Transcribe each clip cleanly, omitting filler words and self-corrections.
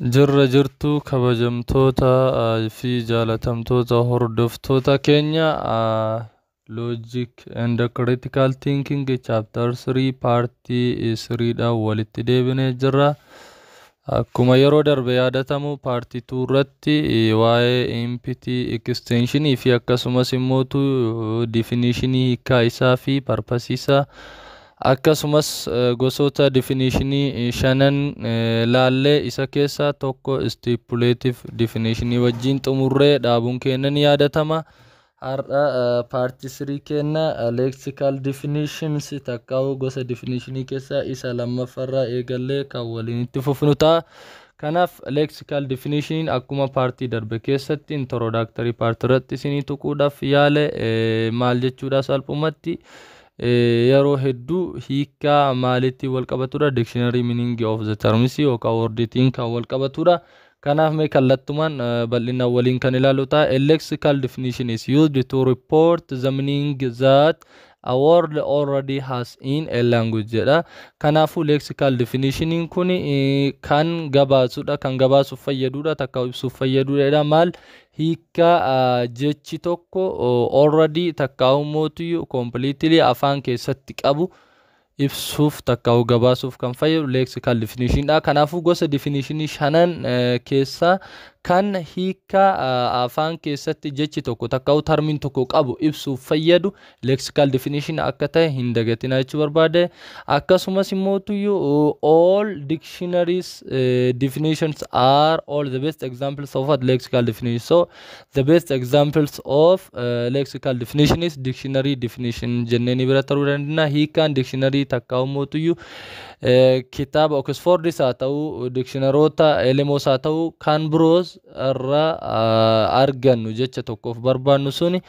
Jirra jirtu kabajamtoota fi jaalatamtoota hordoftoota keenya Logic and Critical Thinking Chapter 3 Partii 3 dhaan walitti deebinee jirra. Akkuma yeroo darbe yaadatamu Partii 2 irratti waa'ee impitii extensionii fi akkasumas immootu definitionii hiikaa isaa fi purpose isaa akkasumas gosoota definitionii shanan laallee isa keessaa tokko stipulative definitionii wajjin xumurree dhaabuun keenya ni yaadatama. Har'a Partii 3 kenna lexical definitions takkaa'u gosa definitionii keessaa isa lammaffaarraa eegallee kan waliin itti fufnu ta'a. Kanaaf lexical definition akkuma Partii darbe keessatti introductory part irratti isinii tuquudhaaf yaale maal jechuudha salphumatti. Yeroo hedduu hiikaa maalitti wal qabatudha dictionary meaning of the terms yookaan worditiin kan wal qabatudha. Kanaaf mee kallattumaan bal'ina waliin kan ilaalu ta'a. A lexical definition is used to report the meaning that a word already has in a language jedha. Kanaafu lexical definitionin kun kan gabaasudha, kan gabaasuuf fayyadudha, takka ibsuuf fayyadudha. Maal hiika jechi tokko already takka mootu completely afaan keessatti qabu ibsuuf takka gabaasuuf kan fayyadu lexical definition dha. Kanaafu gosa definitionii shanan keessa kan hiika afaan keessatti jechi tokko takka termin tokko qabu ibsuuf fayyadu lexical definition akka ta'e hin dagatina jechuu barbaade. Akkasumas immootu all dictionaries definitions are all the best examples of what lexical definition. So the best examples of lexical definition is dictionary definition jenneni bira taruu dandeenya. Hiikaan dictionary takka immootu kitaaba Oxford haa ta'u dictionaroota Elemos haa ta'u kan biroos irraa argannu jecha tokkoof barbaannu suni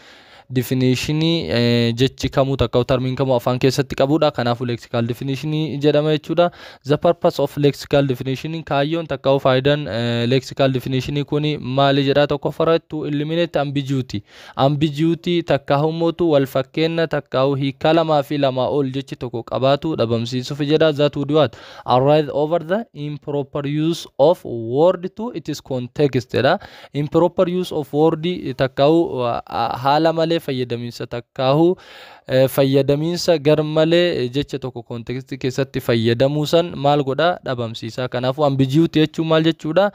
definitionii jechi kamuu takka termin kamuu afaan keessatti qabudha. Kanaafu lexical definitionii jedhama jechuudha. The purpose of lexical definition kaayyoon takka faayidaan lexical definitionii kuni maali jedha tokkoffaa to eliminate ambiguity. Ambiguity takka humootu wal fakkeenya takka hiika lamaa fi lamaa ol jechi tokko qabaatu dhabamsiisuuf jedha. That would what arise over the improper use of word to its context jedha. Improper use of word takka haala malee fayyadaminsa takkaahu fayyadaminsa garmalee jecha tokko kontekstii keessatti fayyadamuu san maal godha dhabamsiisa. Kanaafu ambiguity jechuun maal jechuudha?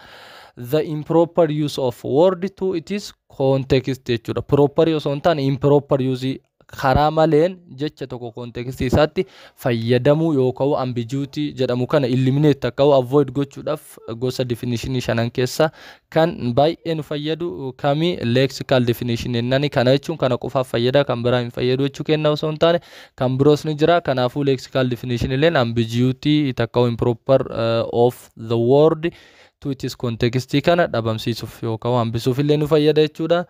The improper use of word to its context jechuudha. Proper osoo hin taane improper use karaa maleen jecha tokko kontekstii isaatti fayyadamuu yookaan ambiguity jedhamu kana eliminate takka avoid gochuudhaaf gosa definitionii shanan keessa kan baay'ee nu fayyadu kami lexical definition jennani. Kana jechuun kana qofaaf fayyada, kan biraa hin fayyadu jechuu kenna osoo hin taane kan biroos ni jira. Kanaafuu lexical definition illeen ambiguity takka improper of the word to its context kana dhabamsiisuuf yookaan hambisuuf illee nu fayyada jechuudha.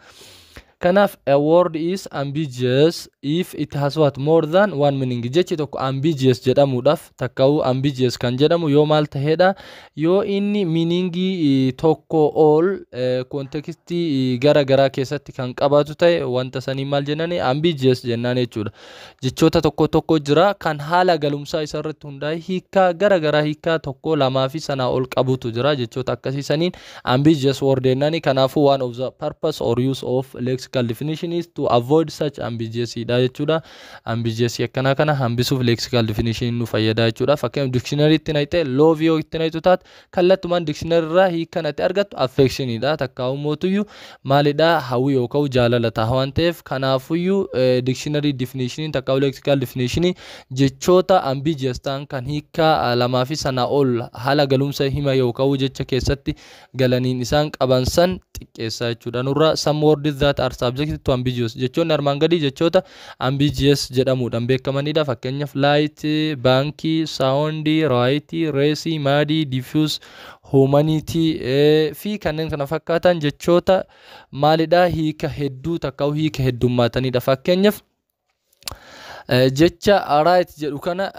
Kanaaf a word is ambiguous if it has what more than one meaning. Jechi tokko ambiguous jedhamuudhaaf takka'u ambiguous kan jedhamu yoo maal ta'edha yoo inni meaningii tokko ol kontekstii gara garaa keessatti kan qabaatu ta'e wanta sanii maal jennani ambiguous jennaan jechuudha. Jechoota tokko tokko jira kan haala galumsaa isa irratti hundaa'e hiikaa gara garaa hiikaa tokko lamaa fi sanaa ol qabutu jira. Jechoota akkasii saniin ambiguous word jennani. Kanaafuu one of the purpose or use of lexical definition is to avoid such ambiguity dha jechuudha. Ambiguity akkana kana hambisuuf lexical definition nu fayyada jechuudha. Fakkeenyaaf dictionary itti naqxee love yoo itti naqxu taate kallattumaan dictionary irraa hiika natti argattu affection dha. Takka mootuyyuu maalidha hawwii yookaan jaalala ta'a waan ta'eef kanaafuyyuu dictionary definition takka lexical definition jechoota ambiguous ta'an kan hiika lamaa fi sanaa ol haala galumsa hima yookaan jecha keessatti galaniin isaan qaban san xiqqeessa jechuudha. Nurra some words that are subject to ambiguous jechoonni armaan gadii jechoota ambiguous jedhamuudhaan beekamanidha. Fakkeenyaaf light, banky, sound, right, race, muddy, diffuse, humanity fi kanneen kana fakkaatan jechoota maalidha hiika hedduu takka hiika heddummatanidha. Fakkeenyaaf jecha right jedhu kana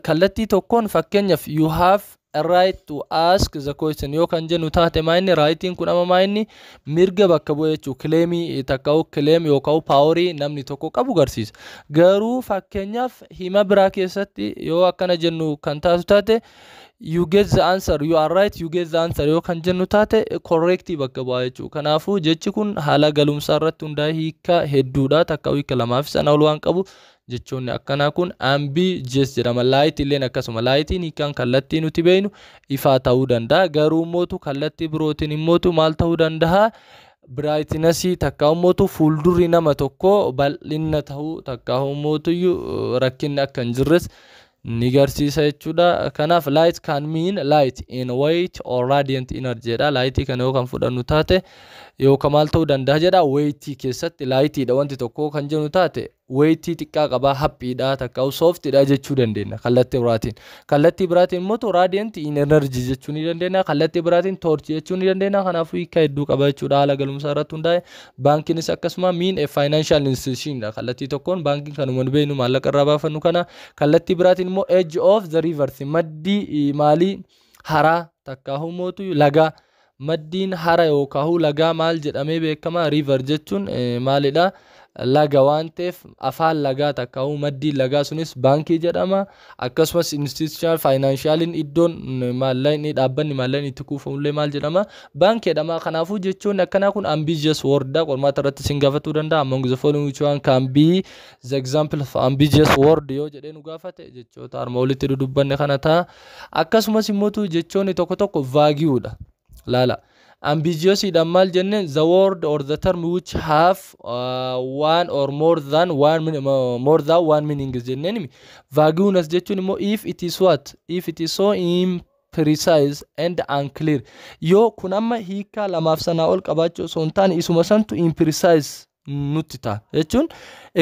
kallattii tokkoon fakkeenyaaf you have a right to ask the question yoo kan jennu taate maayinni raayitiin kun ama maayinni mirga bakka bu'ee jechuu kileemii takka'u kileem yookaan paaworii namni tokko qabu garsiisa. Garuu fakkeenyaaf hima biraa keessatti yoo akkana jennu kan taatu taate you get the answer, you are right, you get the answer yoo kan jennu taate correctii bakka bu'aa jechuudha. Kanaafuu jechi kun haala galumsaa irratti hundaa'ee hiika hedduudha, takka hiika lamaaf sana ol waan qabu jechoonni akkanaa kun ambiguous jedhama. Light illeen akkasuma, lightiin hiikaan kallattii nuti beeknu ifaa ta'uu danda'a, garuu mootu kallattii birootiin immootu maal ta'uu danda'a, brightness takka ummootu fuuldurri nama tokko bal'inna ta'uu, takka ummootu rakkinni akka hin jirres ni garsiisa jechuudha. Kanaaf light can mean light in weight or radiant energy jedha. Light kan yoo kan fudhannu taate yoo maal ta'uu danda'a jedha, weight keessatti light dha wanti tokko kan jennu taate weight xiqqaa qaba, haphiidha, takka soft dha jechuu dandeenya kallattii biraatiin. Kallattii biraatiin immoo radiant in energy jechuu ni dandeenya, kallattii biraatiin torch jechuu ni dandeenya. Kanaafuu hiika hedduu qaba jechuudha haala galumsaa irratti hundaa'e. Baankiinis akkasuma mean a financial institution dha. Kallattii tokkoon baankiin kanuma beeknu maallaqa irraa baafannu kana. Kallattii biraatiin immoo edge of the rivers, maddii maalii haraa takka humootu laga, maddiin hara yookaan lagaa maal jedhamee beekama, river jechuun maalidha, laga waan ta'eef afaan lagaa takka maddii lagaa sunis baankii jedhama. Akkasumas institutional financialin iddoon maallaqni dhaabbanni maallaqni itti kuufamullee maal jedhama, baankii jedhama. Kanaafuu jechuun akkanaa kun ambiguous word dha, qormaata irratti sin gaafatuu danda'a. Among the following which one can be the example of ambiguous word yoo jedhee nu gaafate jechoota arma olitti dudubbanne kana ta'a. Akkasumas immoo jechoonni tokko tokko vague dha. Lala ambiguous idhaan maal jenne, the word or the term which have one or more than one meaning jenneen. Vagueness jechuun immoo if it is what, if it is so imprecise and unclear, yoo kun amma hiika lamaaf sanaa ol qabaachuu osoo hin taane isuma santu imprecise nutti ta'a jechuun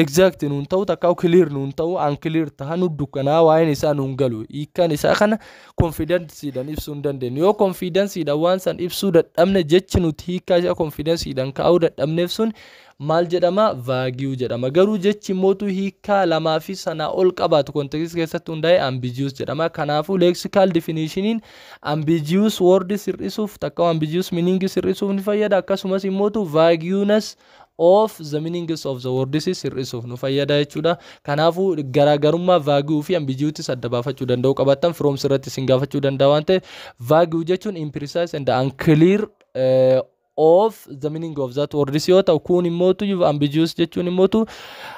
exact nuun ta'u takka clear nuun ta'u unclear ta'a nu dukkanaa waa'een isaa nuun galu. Hiikaan isaa kana confidenceedhaan ibsuu hin dandeenyu. Yoo confidenceedhaan waan san ibsuu dadhabne jechi nuti hiikaa isaa confidenceedhaan kaa'uu dadhabneef sun maal jedhama, vague jedhama. Garuu jechi mootu hiikaa lamaa fi sanaa ol qabaatu context keessatti hundaa'e ambiguous jedhama. Kanaafuu lexical definitioniin ambiguous word sirrisuuf takka ambiguous meaning sirrisuuf ni fayyada. Akkasumas immoo vagueness of the meanings of the words sirrisuuf nu fayyada jechuudha. Kanaafuu garaagarummaa vague fi ambiguous adda baafachuu danda'u qabaattan from sirratti sin gaafachuu danda'a waan ta'eef, vague jechuun imprecise and unclear of the meaning of that word yoo ta'u, kun immoo ambiguous jechuun immoo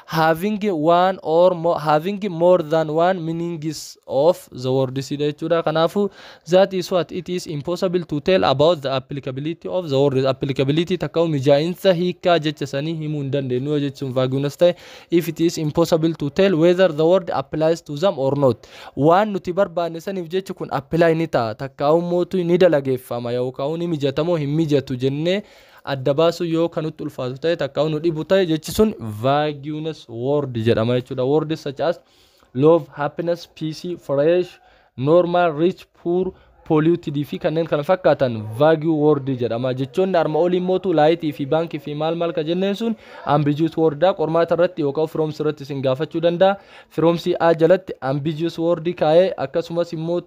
having one or more than one meanings of the word jechuudha. Kanaafuu that is what it is impossible to tell about the applicability of the word. Applicability takka mijaa'insa hiikaa jecha sanii himuu hin dandeenyu jechuun vagueness ta'e. If it is impossible to tell whether the word applies to them or not, waan nuti barbaanne saniif jechi kun apply ni ta'a takka mootu ni dalageeffama yookaan ni mijatamoo hin mijatu jennee adda baasu yoo kanutti ulfaatu ta'e takka nu dhibu ta'e jechi sun vagueness word jedhama jechuudha. Words such as love, happiness, peace, fresh, normal, rich, poor, polluted fi kanneen kana fakkaatan vague word jedhama. Jechoonni arma olii mootu light fi baankii fi maal ka jenneen sun ambiguous word da. Qormaata irratti yookaan from irratti sin gaafachuu danda'a. From a jalatti ambiguous word kaa'ee akkasumas immoo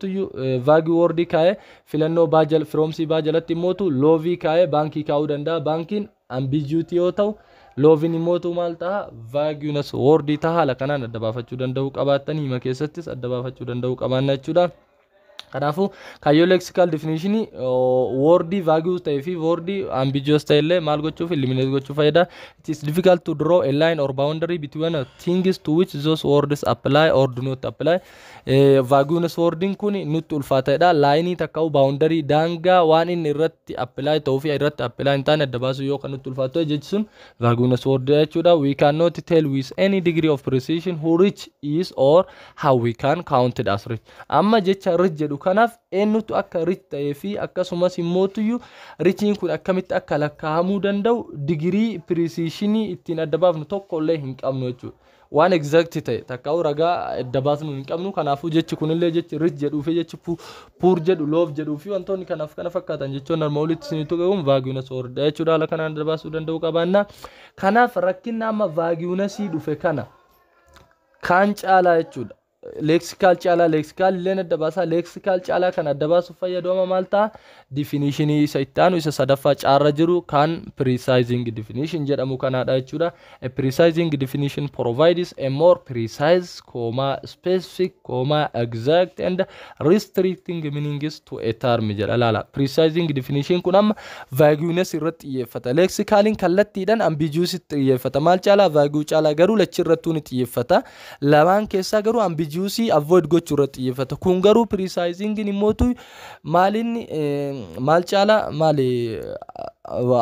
vague word kaa'ee filannoo from baa jalatti immoo love kaa'ee baankii kaa'uu danda'a. Baankiin ambiguous yoo ta'u, loovin immoo maal ta'a, vagueness word ta'a. Haala kanaan adda baafachuu danda'u qabaattan hima keessattis adda baafachuu danda'u qabaanna jechuudha. Kanaafuu kaayyoo lexical definition word vague ta'ee fi word ambiguous ta'e illee maal gochuuf eliminate gochuuf fayyada. It is difficult to draw a line or boundary between things to which those words apply or do not apply. Vagueness wording kun nutti ulfaataadha. Line takka boundary daangaa waan inni irratti apply ta'uu fi irratti apply hin taane adda baasu yoo kan nutti ulfaatu jechi sun vagueness word jechuudha. We cannot tell with any degree of precision who rich is or how we can count it as rich. Amma jecha rich jedhu kanaaf eenyutu akka rich ta'ee fi akkasumas immoo richiin kun akkamitti akka lakkaa'amuu danda'u digirii precisionii ittiin adda baafnu tokko illee hin qabnu jechuudha. Waan exact ta'e takka ragaa adda baasnu hin qabnu. Kanaafuu jechi kunillee jechi rich jedhuu fi jechi poor jedhu love jedhuu fi wantoonni kanaaf kana fakkaatan jechuun arma olitti isinitti gahuun vagueness word jechuudha. Haala kanaan adda baasuu danda'u qabaanna. Kanaaf rakkinni amma vagueness dhufe kana kan caalaa jechuudha. lexical chala lexical illeen adda baasaa lexical chala kan adda baasu fayyadama maaltaa definition isa ittaanu isa sadaffaa caarra jiru kan precising definition jedhamu kanaadha jechuudha. A precising definition provides a more precise, specific, exact and restricting meanings to a term jedha. Laala precising definition kun amma vagueness irratti xiyyeeffata. Lexicalin kallattiidhaan ambiguous xiyyeeffata. Maal caalaa vague caalaa garuu lachirrattuu ni xiyyeeffata. Lamaan keessaa garuu ambiguous avoid gochuu irratti xiyyeeffata. Kun garuu precising immoo maalin maal caalaa maali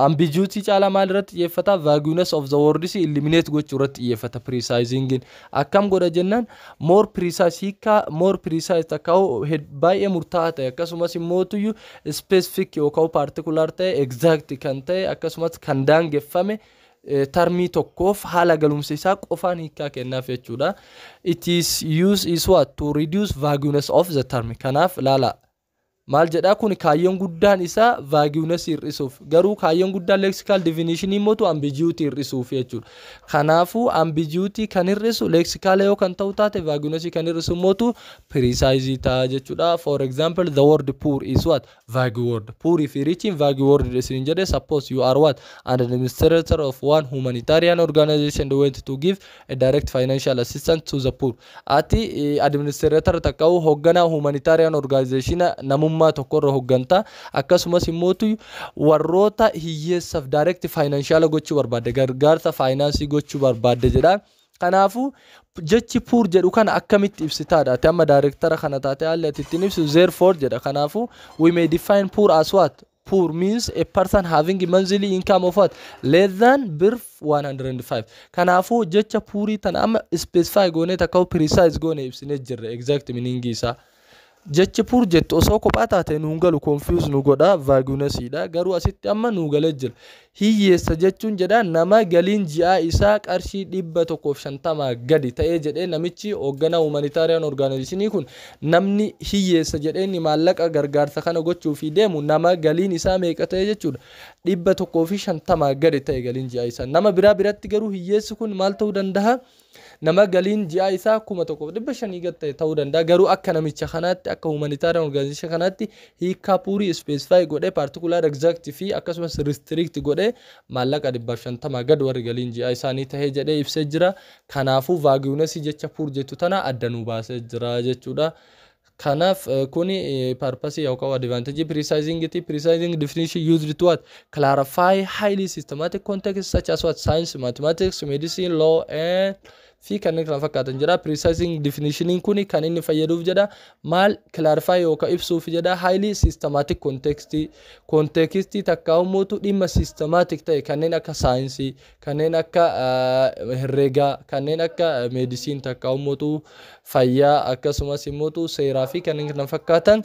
ambiguity caalaa maal irratti xiyyeeffata? Vagueness of the words eliminate gochuu irratti xiyyeeffata precising. Akkam godha jennaan more precise takkaa'u baay'ee murtaa'aa ta'e akkasumas immoo specific yookaan particular ta'e exact kan ta'e akkasumas kan daangeffame termii tokkoof haala galumsa isaa qofaan hiikaa kennaaf jechuudha. It is used is what to reduce vagueness of the term. Kanaaf laala maal jedhaa kun kaayyoon guddaan isaa vagueness hir'isuuf garuu kaayyoon guddaan lexical definition immoo ambiguity hir'isuuf jechuudha. Kanaafuu ambiguity kan hir'isu lexical yoo kan ta'u taate vagueness kan hir'isu immoo precise ta'a jechuudha. For example, the word poor is what? Vague word. Poor if reaching vague word isin jedhe suppose you are what? An administrator of one humanitarian organization went to give a direct financial assistance to the poor. Ati administrator takka'u hoogganaa humanitarian organization namummaa tokkorra hogganta akkasumas immoo warroota hiyyeessaaf direct financial gochuu barbaade gargaarsa finance gochuu barbaade jedha. Kanaafu jechi poor jedhu kana akkamitti ibsitaadha? Ati amma directora kana taate haalli ati ittiin ibsu therefore jedha. Kanaafu we may define poor as what? Poor means a person having a monthly income of what? Less than birth 105. Kanaafu jecha poorii tana amma specify goone takka'u precise goone ibsine jirre exact meaning isaa. Jechi poor jettu osoo kophaa taate nuun galu confuse nu godha vagueness dha. Garuu asitti amma nu galee jira. Hiyyeessa jechuun jedha nama galiin ji'aa isaa qarshii 150 gadi ta'ee jedhee namichi hoogganaa humanitarian organization kun namni hiyyeessa jedhee ni maallaqa gargaarsa kana gochuuf deemu nama galiin isaa meeqa ta'e jechuudha. 150 gadi ta'e galiin ji'aa isaa. Nama biratti garuu hiyyeessi kun maal ta'uu danda'a? Nama galiin ji'aa isaa 1,500 gad ta'e ta'uu danda'a. Garuu akka namicha kanaatti akka humanitarian organization kanaatti hiikaa poorii specify godhee particular exact fi akkasumas restrict godhee maallaqa 150 gad warri galiin ji'aa isaanii ta'ee jedhee ibsee jira. Kanaafuu vagueness jecha poor jettu tana adda nu baasee jira jechuudha. Kanaaf kuni purpose yookaan advantage precising definition used to what? Clarify highly systematic context such as what? Science, mathematics, medicine, law and fi kanneen kana fakkaatan jira. Precising definition kuni kan inni fayyaduuf jedha maal clarify yookaan ibsuuf jedha highly systematic context takka umuutu dhimma systematic ta'e kanneen akka saayinsii kanneen akka herreegaa kanneen akka medicine takka umuutu fayyaa akkasumas immoo seeraa fi kanneen kana fakkaatan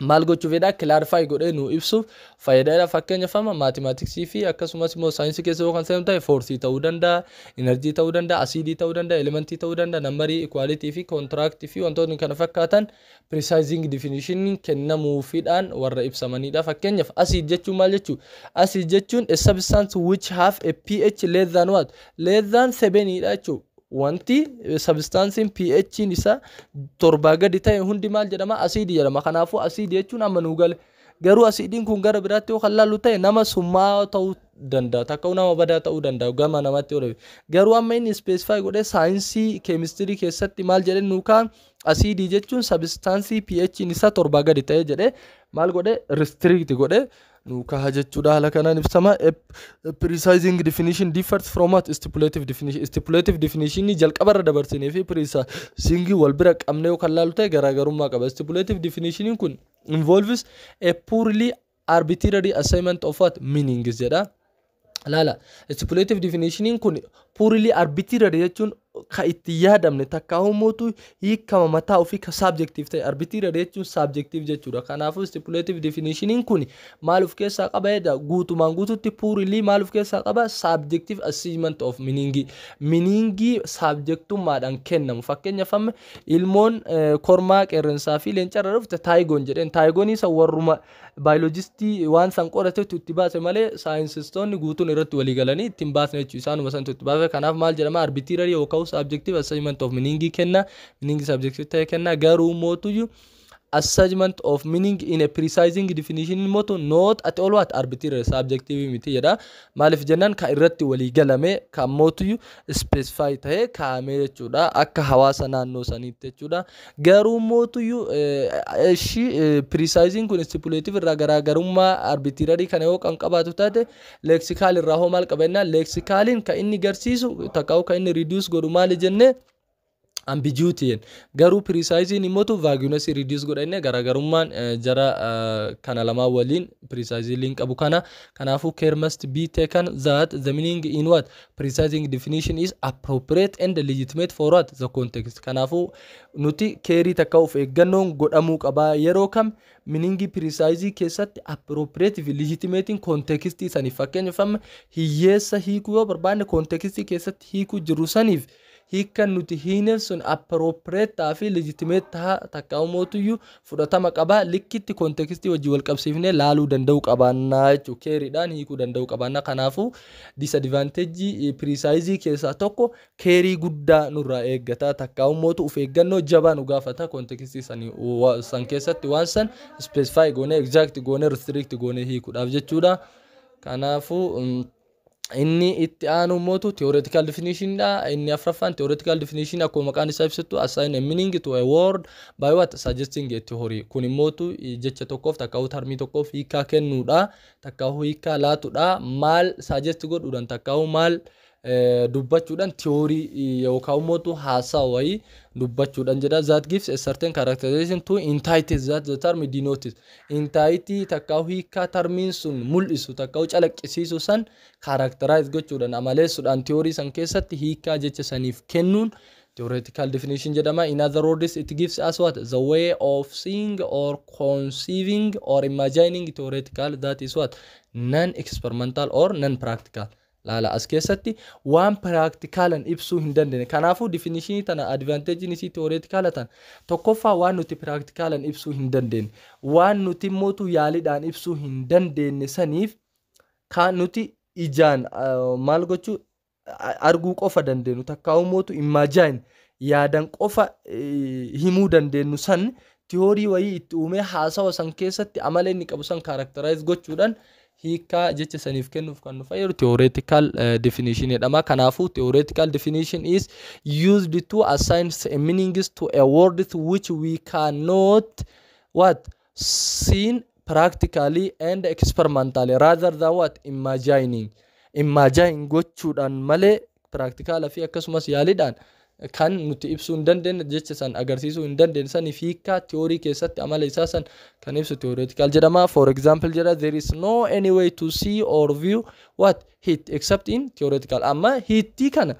maal gochuuf jedha clarify godhee nu ibsuuf fayyadaadha. Fakkeenyaaf mathematics fi akkasumas immoo saayinsii keessa yoo kan seenu ta'e force ta'uu danda'a, energy ta'uu danda'a, acid ta'uu danda'a, element ta'uu danda'a, number, equality fi contract fi wantoonni kana fakkaatan precising definition kennamuufiidhaan warra ibsamanidha. Fakkeenyaaf acid jechuun maal jechuudha? Acid jechuun a substance which have a pH less than what? Less than 7 dha jechuudha. Wanti substance pH isa 7 gadi ta'e hundi maal jedhama? Acid jedhama. Kanaafuu acid jechuun amma nu gale. Garuu acidiin kun gara biraatti yoo kalaallu ta'e nama summaa ta'uu danda'a. Takka nama badaa ta'uu danda'a gama namatti yoo garuu amma inni specify godhee saayinsii chemistry keessatti maal jedhee nu kaan acid jechuun substance pH isa 7 gadi ta'e jedhee maal godhee restrict godhee nuka jechuudha. Haala kanaan ibsama. Precising definition differs from what? Stipulative definition. Stipulative definition ni jalqabarra dabarsinee fi precising wal bira qabnee yoo kalaallu ta'e garaagarummaa qaba. Stipulative definition kun involves a purely arbitrary assignment of what? Meanings jedha. Laala stipulative definition kun purely arbitrary jechuun ka itti yaadamne takka umuutu hiikama mataa ofii ka subjective ta'e arbitrary jechuun subjective jechuudha. Kanaafuu stipulative definition kun maal of keessaa qaba jedha guutumaan guututti purely maal of keessaa qaba subjective assignment of meaning subjectummaadhaan kennamu. Fakkeenyaaf amma ilmoon kormaa qeerransaa fi leencarra dhufte taayigoon jedheen taayigoon isa warruma biologistii waan san qorateetu itti baase malee saayinsistoonni guutuun irratti walii galanii ittiin baasne jechuudha. Isaanuma santu itti baase. Kanaaf maal jedhama arbitrary yookaan takau subjective assessment of meaning kenna meaning subjective ta'e kenna garuu mootu assessment of meaning in a precising definition moto not at all what arbitrary subjective miti jedha malif jennan ka irratti wali galame ka motu specify ta'e kaame jechuudha akka hawaasa naannoo saniitti jechuudha garuu motu shi precising kun stipulative irraa garaagarummaa arbitrary kana yoo kan qabaatu taate lexical irraa hoo maal qabenna lexicalin ka inni garsiisu takau ka inni reduce godhu maal jenne ambiguity garuu precise immoo vagueness reduce godhane garaagarummaan jara kana lama waliin precise link qabu kanaafu care must be taken that the meaning in what precising definition is appropriate and legitimate for what the context kanaafu nuti care takka of eeggannoon godhamuu qaba yeroo kam meaning precise keessatti appropriate legitimate context saniif fakkeenyaaf hiyyeessa hiikuu yoo barbaanne context keessatti hiikuu jiru saniif hiikan nuti hiinersun appropriate tafi legitimate takka mootu fudhatama qaba likkitti context wajji wal qabsiifne laaluu danda'u qabaanna jechu keeriidhaan hiikuu danda'u qabaanna kanaafu disadvantage precise keessa tokko keerii guddaa nurraa eeggata takka mootu uf eeggannoo jabaa nu gaafata context san keessatti waan san specify goone exact goone restrict goone hiikuudhaaf jechuudha kanaafu inni itti aanu mootu theoretical definition da inni afraffaan theoretical definition akkuma maqaan isaa ibsitu assign a meaning to a word by what suggesting a theory kun mootu jecha tokkoof takka termii tokkoof hiika kennuudha takka hiika laatuudha maal suggest godhuudhaan takka maal dubbachuudhaan theory yookaan mootu haasawaa dubbachuudhaan jedha that gives a certain characterization to entity that the term denotes entity takka hiika termiin sun mul'isu takka calaqqisiisu san characterize gochuudhaan amaleessuudhaan theory san keessatti hiika jecha saniif kennuun theoretical definition jedhama in other words it gives us what the way of seeing or conceiving or imagining theoretical that is what non experimental or non practical lala as keessatti waan practical an ibsu hin dandene kanaafu definition tana advantage ni theoretical tan tokkoffaa waan nuti practical an ibsu hin dandene waan nuti mootu yaaliidhaan ibsu hin dandene saniif kan nuti ijaan maal gochuu arguu qofa dandeenu takka mootu imagine yaadan qofa himuu dandeenu san theory wayii itti uume haasawa san keessatti amala inni qabu san characterize gochuudhaan hiika jecha saniif kennuuf kan nu fayyadu theoretical definition jedhama kanaafu theoretical definition is used to assign a meanings to a word which we cannot what seen practically and experimentally rather than what imagine gochuudhaan male practical fi akkasumas yaaliidhaan kan nuti ibsuu hin dandeenye jecha san agarsiisuu hin dandeenye saniif hiika theory keessatti amala isaa san kan ibsu theoretical jedhama for example jedha there is no any way to see or view what heat except in theoretical amma heat kana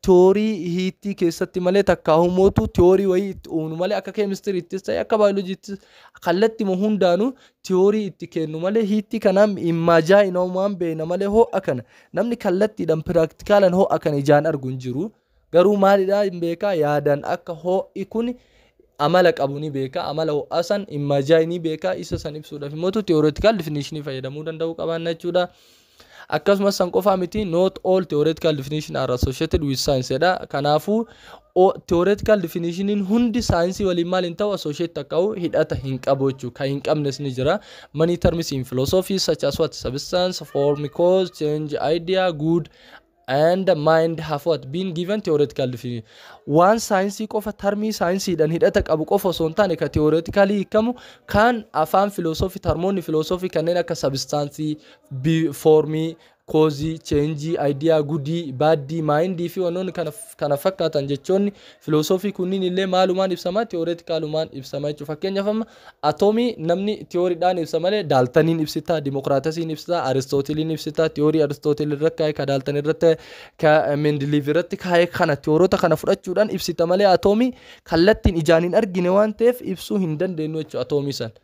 theory heat keessatti male takka humootu theory wayi uunu male akka chemistry ittis ta'e akka biology ittis kallatti mo hundaanu theory itti kennu male heat kana imagine uumaan beena male ho akana namni kallattiidhaan practicalan ho akana ijaan arguun jiru garuu maalidha beeka yaadan akka ho'i kun amala qabu ni beeka amala ho'asan imagine beeka isa san ibsuudhaaf mootu theoretical definition fayyadamuu danda'u qabaanna jechuudha akkasumas san qofa miti not all theoretical definition are associated with science jedha kanaafu theoretical definition hundi science waliin maal hin ta'u associate takka'u hidhata hin qabu jechuu kan hin qabnes ni jira many terms in philosophy such as what substance form cause change idea good and mind have what been given theoretical definition one science qofa termi science dan hidata qabu qofa sontane ka theoretically kamu kan afan philosophy termoni philosophy kanen akka substance form cause change idea goody bad mind fi wonon kana fakkatan jechoonni philosophy kunnin ille maalumaan ibsama theoreticallumaan ibsama jechu fakkeenya fama atomi namni theory daan ibsamale daltonin ibsita democratesiin ibsita aristotelin ibsita theory aristotle irratti ka dalton irratti ka mendeleev irratti kaay kana theorota kana fudhachuudhaan ibsita male atomi kallattiin ijaanin argine waan ta'eef ibsuu hin dandeenyu jechu atomi san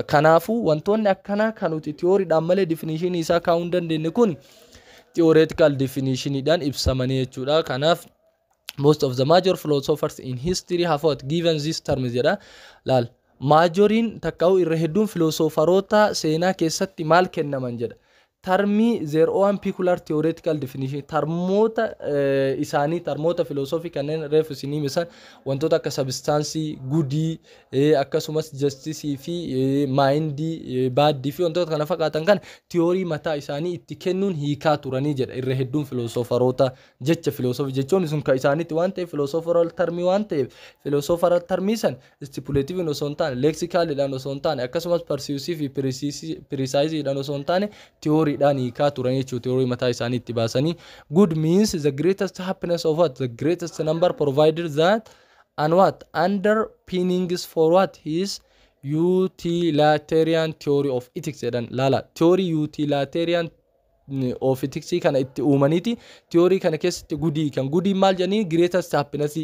kanaafu wantoonni akkana kanuti theory dhaan male definition isaa kaa'uu dandeenye kun theoretical definition dhaan ibsamanii jechuudha kanaaf most of the major philosophers in history have what given this terms jedha laal majorin takka'u irra hedduun filosoofaroota seenaa keessatti maal kennaman jedha termi their own peculiar theoretical definition tarmoota isaanii tarmoota philosophy kanneen reef isinii misan wantoota akka substance goodii akkasumas justice fi mindii baddii fi wantoota kana fakkaatan kan theory mataa isaanii itti kennuun hiikaa turanii jedha irra hedduun philosopheroota jecha philosophy jechuun sun ka isaaniitti waan ta'eef philosopheral termi waan ta'eef philosopheral termi san stipulative in osoo hin taane lexical dhaan osoo hin taane akkasumas persuasive fi precise dhaan osoo hin taane theory dhaan hiikaa turanii jechuudha theory mataa isaanii itti baasanii good means the greatest happiness of what the greatest number provided that and what underpinnings for what his utilitarian theory of ethics jedhan lala theory utilitarian of ethics kana itti uumaniti theory kana keessatti gudii maal jedhanii greatest happiness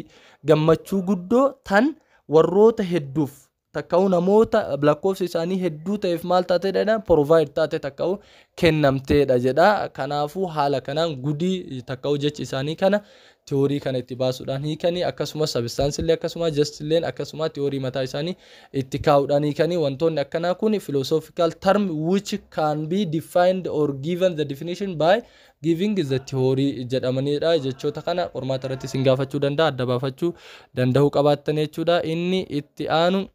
gammachuu guddoo tan warroota hedduuf takka'u namoota black holes isaanii hedduu ta'eef maal taateedha provide taate takka'u kennamteedha jedha kanaafuu haala kanaan gudii takka'u jechi isaanii kana theory kana itti baasuudhaan hiikanii akkasuma substance illee akkasuma just illee akkasuma theory mataa isaanii itti kaa'uudhaan hiikanii wantoonni akkanaa kun philosophical term which can be defined or given the definition by giving the theory jedhamanidha jechoota kana qormaata irratti sin gaafachuu danda'a adda baafachuu danda'uu qabaattan jechuudha inni itti aanu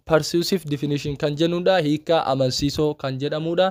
persuasive definition kan jennuudha hiika amansiisoo kan jedhamuudha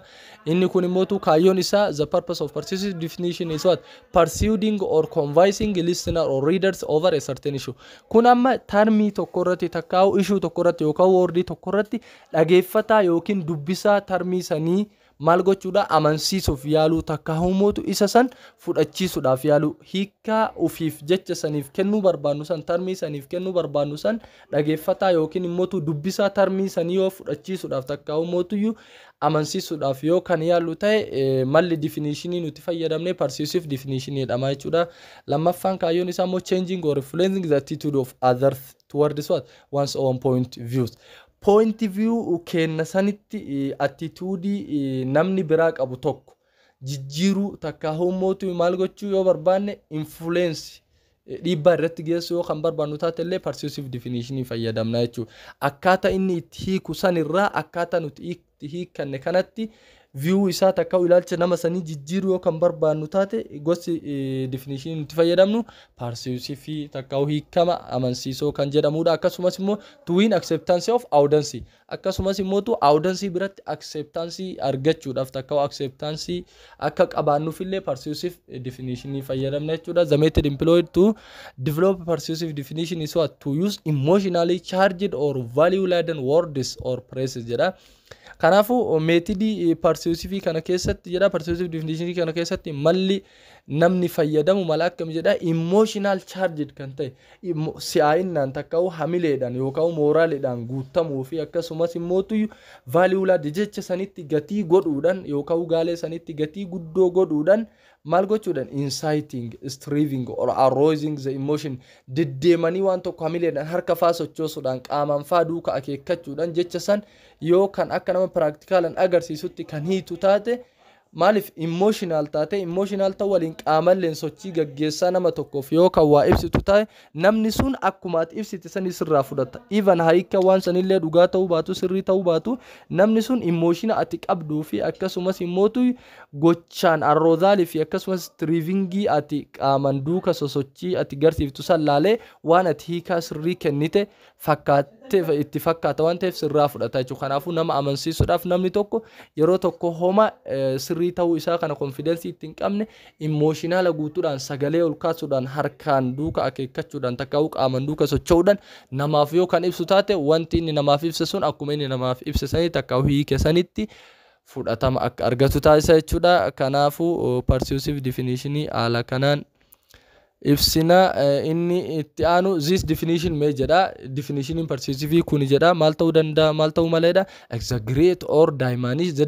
inni kun immoo kaayyoon isaa the purpose of persuasive definition is what persuading or convincing listener or readers over a certain issue kun amma termii tokko irratti takkaa'u issue tokko irratti yookaan wordii tokko irratti dhageeffataa yookiin dubbisaa termii sanii maal gochuudha amansiisuuf yaaluu takkaa'umotu isa san fudhachiisuudhaaf yaaluu hiika ufiif jecha saniif kennuu barbaannu san termii saniif kennuu barbaannu san dhageeffataa yookiin immoo dubbisaa termii sanii yoo fudhachiisuudhaaf takkaa'umotu amansiisuudhaaf yoo kan yaallu ta'e malli definitionii nuti fayyadamne persuasive definition jedhama jechuudha lammaffaan kaayyoon isaa immoo changing or influencing the attitude of others towards what one's own point views point view kenna sanitti attitude namni biraa qabu tokko jijjiiruu takkaa'umotu maal gochuu yoo barbaanne influence dhiibbaa irratti geessu yoo kan barbaannu taate illee persuasive definition fayyadamna jechuudha akkaataa inni itti hiiku sanirraa akkaataa nuti itti hiikanne kanatti view isaa takka'u ilaalcha nama sanii jijjiiruu yoo kan barbaannu taate gosi definition nuti fayyadamnu persuasive takka'u hiikama amansiisoo kan jedhamuudha akkasumas immoo to win acceptance of audience akkasumas immoo audience biratti acceptance argachuudhaaf takka'u acceptance akka qabaannuuf illee persuasive definition fayyadamna jechuudha the method employed to develop persuasive definition is what to use emotionally charged or value laden words or phrases jedha kanaafuu meetidii persuasive kana keessatti jedha persuasive definition kana keessatti malli namni fayyadamu mala akkam jedha emotional charged kan ta'e si'aayinnaan takka'u hamileedhaan yookaan moraaleedhaan guutamuu fi akkasumas immoo value laden jecha sanitti gatii godhuudhaan yookaan gaalee sanitti gatii guddoo godhuudhaan maal gochuudhaan inciting striving or arousing the emotion deddeemanii waan tokko hamileedhaan harka faa sochoosuudhaan qaamaan faa duuka akeekkachuudhaan jecha san yoo kan akka nama practicalan agarsiisutti kan hiitu taate maalif emotional taate emotional ta'u waliin qaamalleen sochii gaggeessaa nama tokkoof yoo kan waa ibsitu taate namni sun akkumaat ibsite san sirraa fudhata even haika waan sanillee dhugaa ta'uu baatu sirrii ta'uu baatu namni sun emotiona ati qabduu fi akkasumas immootu gochaan arroozaalii fi akkasumas strivingii ati qaaman duuka sosochii ati garsiiftu san laalee waan ati hiikaa sirrii kennite fakkaate itti fakkaata waan ta'eef sirraa fudhata jechuudha kanaafuu nama amansiisuudhaaf namni tokko yeroo tokko homa sirrii ta'uu isaa kana confidence ittiin qabne emotional guutuudhaan sagalee ol kaasuudhaan harkaan duuka akeekkachuudhaan takka'u qaaman duuka socho'uudhaan namaaf yoo kan ibsu taate wanti inni namaaf ibse sun akkuma inni namaaf ibse sanii takka'u hiike sanitti fudhatama akka argatu taasisa jechuudha kanaafuu persuasive definition haala kanaan ibsina inni itti aanu this definition mee jedha definition in persuasive kun jedha maal ta'uu danda'a maal ta'uu maleedha exaggerate or diminish the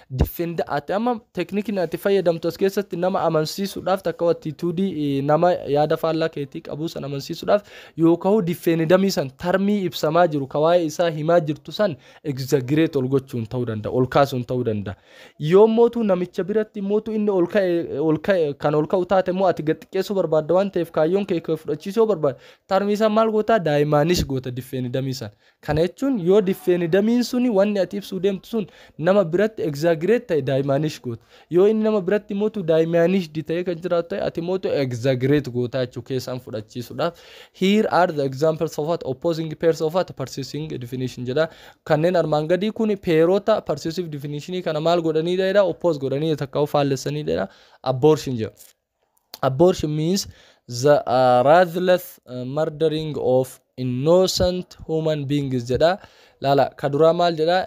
defend ati amma technique ati fayyadamtu as keessatti nama amansiisuudhaaf takka attitude nama yaada faallaa keetii qabu san amansiisuudhaaf yookaan defendamii san termii ibsamaa jiru kawaa'ee isaa himaa jirtu san exaggerate ol gochuun ta'uu danda'a ol kaasuun ta'uu danda'a yoo mootu namicha biratti mootu inni ol ka'e kan ol ka'u taate moo ati gaxxiqqeessu baasuu barbaadda waan ta'eef kaayyoon kee fudhachiisuu barbaadda tarmii isaa maal goota daa'imaanis goota diffeenidamii san kana jechuun yoo diffeenidamiin suni wanni ati ibsuu deemtu sun nama biratti exaggerate ta'e daa'imaanis goota yoo inni nama biratti mootu daa'imaanis di ta'e kan jiraatu ta'e ati mootu exaggerate goota jechuu keessaan fudhachiisuudhaaf here are the examples of what opposing pairs of what persisting definition jedha kanneen armaan gadii kun peerota persissive definition kana maal godhanii dha oppose godhanii takka faallessanii dha abortion jedha abortion means the ruthless murdering of innocent human beings jedha lala kadura maal jedha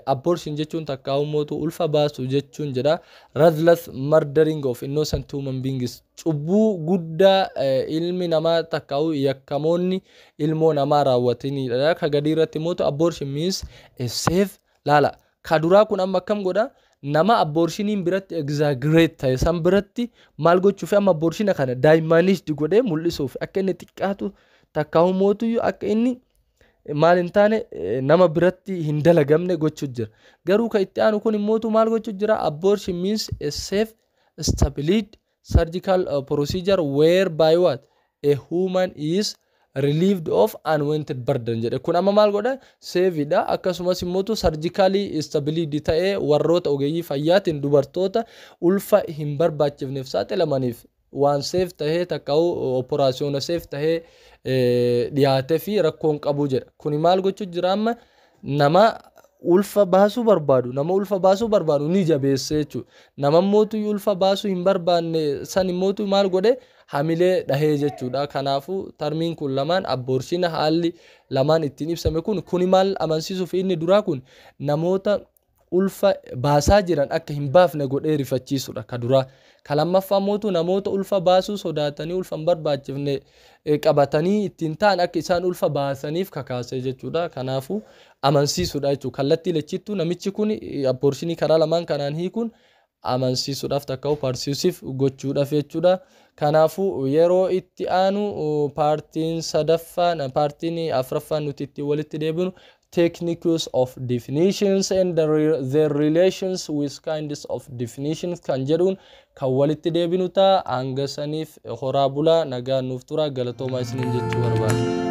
abortion jechuun takka mootu ulfa baasu jechuun jedha ruthless murdering of innocent human beings cubbuu guddaa ilmi namaa takka yakkamoonni ilmoo namaa raawwatanii dha ka gadi irratti mootu abortion means a safe lala kadura kun amma kam godha nama aborshiniin biratti exaggerate ta'e san biratti maal gochuuf amma aborshina kana daa'imaanis di godhee mul'isuuf akka inni xiqqaatu takka mootu akka inni maal hin taane nama biratti hin dalagamne gochuu jira garuu ka itti aanu kun mootu maal gochuu jira abortion means a safe stabilized surgical procedure whereby what a human is relieved of unwanted burden jedhe kun amma maal godha seevidha akkasumas immoo surgically stability ta'e warroota ogeeyyii fayyaatiin dubartoota ulfa hin barbaachifneef saaxilamaniif waan safe ta'e takkaa'u operaasiyoona safe ta'e dhiyaatee fi rakkoon qabu jedha kun maal gochuu jira amma nama ulfa baasuu barbaadu ni jabeesse jechuudha nama mootu ulfa baasuu hin barbaanne san mootu maal godhe hamilee dhahee jechuudha kanaafu tarmiin kun lamaan aborshina haalli lamaan ittiin ibsame kun maal amansiisuuf inni duraa kun namoota ulfa baasaa jiran akka hin baafne godhee rifachiisudha ka duraa ka lammaffaa mootu namoota ulfa baasuu sodaatanii ulfa hin barbaachifne qabatanii ittiin ta'an akka isaan ulfa baasaniif kakaasee jechuudha kanaafu amansiisudha jechuudha kallattii lechittuu namichi kun aborshinii karaa lamaan kanaan hiikuun amansiisuudhaaf takka persissive gochuudhaaf jechuudha kanaafu yeroo itti aanu paartiin sadaffaan paartiin afraffaan nuti itti walitti deebinu techniques of definitions and their relations with kinds of definitions kan jedhuun kan walitti deebinu ta'a hanga saniif horaa bulaa nagaa nuuf tura galatoomaa isiniin jechuu barbaada